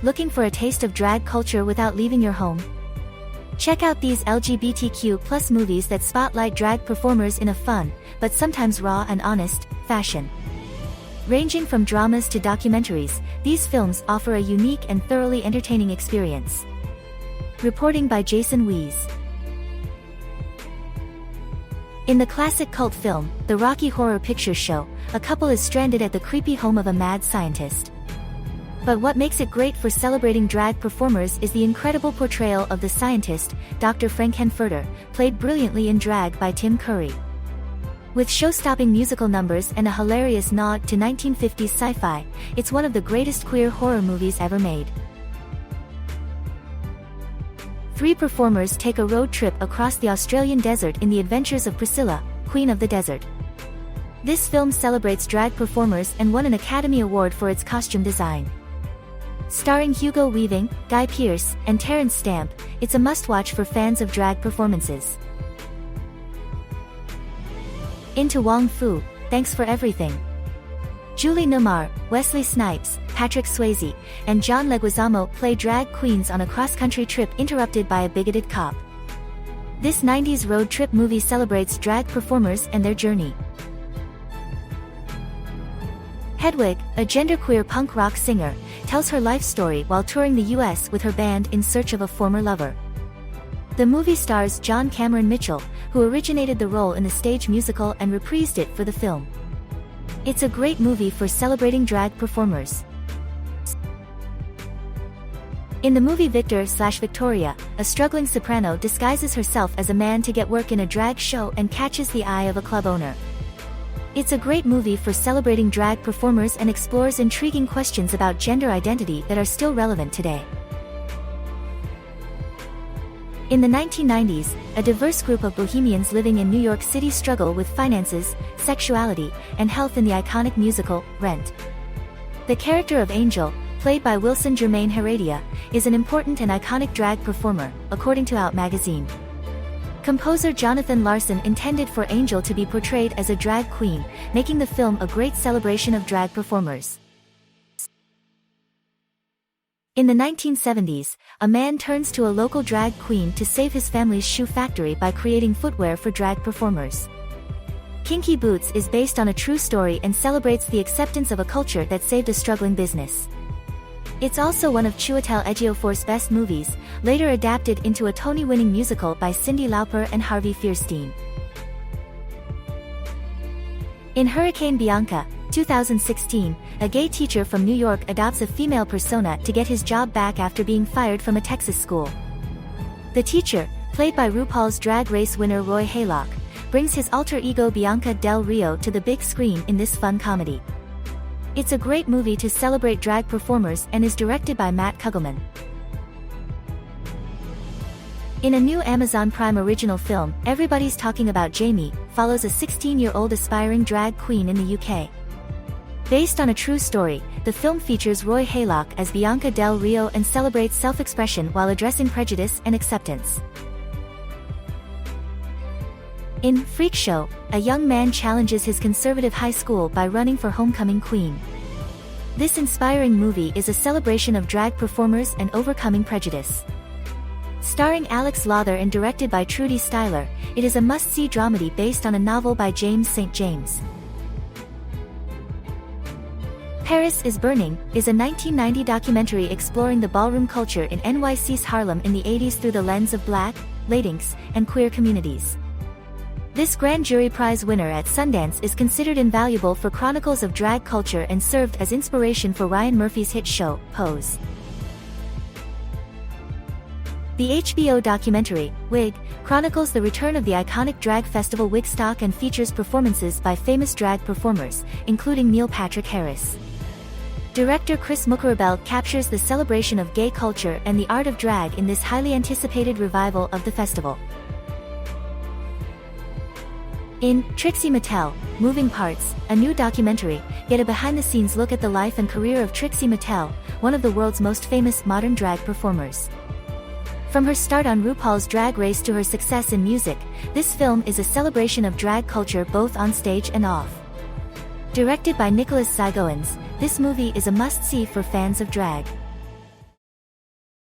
Looking for a taste of drag culture without leaving your home? Check out these LGBTQ+ movies that spotlight drag performers in a fun, but sometimes raw and honest, fashion. Ranging from dramas to documentaries, these films offer a unique and thoroughly entertaining experience. Reporting by Jason Weiss. In the classic cult film, The Rocky Horror Picture Show, a couple is stranded at the creepy home of a mad scientist. But what makes it great for celebrating drag performers is the incredible portrayal of the scientist, Dr. Frank-N-Furter, played brilliantly in drag by Tim Curry. With show-stopping musical numbers and a hilarious nod to 1950s sci-fi, it's one of the greatest queer horror movies ever made. 3 performers take a road trip across the Australian desert in the adventures of Priscilla, Queen of the Desert. This film celebrates drag performers and won an Academy Award for its costume design. Starring Hugo Weaving, Guy Pearce, and Terence Stamp, it's a must-watch for fans of drag performances. Into Wong Fu, Thanks for Everything. Julie Newmar, Wesley Snipes, Patrick Swayze, and John Leguizamo play drag queens on a cross-country trip interrupted by a bigoted cop. This 90s road trip movie celebrates drag performers and their journey. Hedwig, a genderqueer punk rock singer, tells her life story while touring the US with her band in search of a former lover. The movie stars John Cameron Mitchell, who originated the role in the stage musical and reprised it for the film. It's a great movie for celebrating drag performers. In the movie Victor/Victoria, a struggling soprano disguises herself as a man to get work in a drag show and catches the eye of a club owner. It's a great movie for celebrating drag performers and explores intriguing questions about gender identity that are still relevant today. In the 1990s, a diverse group of bohemians living in New York City struggle with finances, sexuality, and health in the iconic musical, Rent. The character of Angel, played by Wilson Germain Heredia, is an important and iconic drag performer, according to Out magazine. Composer Jonathan Larson intended for Angel to be portrayed as a drag queen, making the film a great celebration of drag performers. In the 1970s, a man turns to a local drag queen to save his family's shoe factory by creating footwear for drag performers. Kinky Boots is based on a true story and celebrates the acceptance of a culture that saved a struggling business. It's also one of Chiwetel Ejiofor's best movies, later adapted into a Tony-winning musical by Cyndi Lauper and Harvey Fierstein. In Hurricane Bianca, 2016, a gay teacher from New York adopts a female persona to get his job back after being fired from a Texas school. The teacher, played by RuPaul's Drag Race winner Roy Haylock, brings his alter ego Bianca Del Rio to the big screen in this fun comedy. It's a great movie to celebrate drag performers and is directed by Matt Kugelman. In a new Amazon Prime original film, Everybody's Talking About Jamie follows a 16-year-old aspiring drag queen in the UK. Based on a true story, the film features Roy Haylock as Bianca Del Rio and celebrates self-expression while addressing prejudice and acceptance. In Freak Show, a young man challenges his conservative high school by running for homecoming queen. This inspiring movie is a celebration of drag performers and overcoming prejudice. Starring Alex Lawther and directed by Trudy Styler, it is a must-see dramedy based on a novel by James St. James. Paris is Burning is a 1990 documentary exploring the ballroom culture in NYC's Harlem in the 80s through the lens of Black, Latinx, and queer communities. This Grand Jury Prize winner at Sundance is considered invaluable for chronicles of drag culture and served as inspiration for Ryan Murphy's hit show, Pose. The HBO documentary, Wig, chronicles the return of the iconic drag festival Wigstock and features performances by famous drag performers, including Neil Patrick Harris. Director Chris Muckerabil captures the celebration of gay culture and the art of drag in this highly anticipated revival of the festival. In Trixie Mattel, Moving Parts, a new documentary, get a behind-the-scenes look at the life and career of Trixie Mattel, one of the world's most famous modern drag performers. From her start on RuPaul's Drag Race to her success in music, this film is a celebration of drag culture both on stage and off. Directed by Nicholas Zygoens, this movie is a must-see for fans of drag.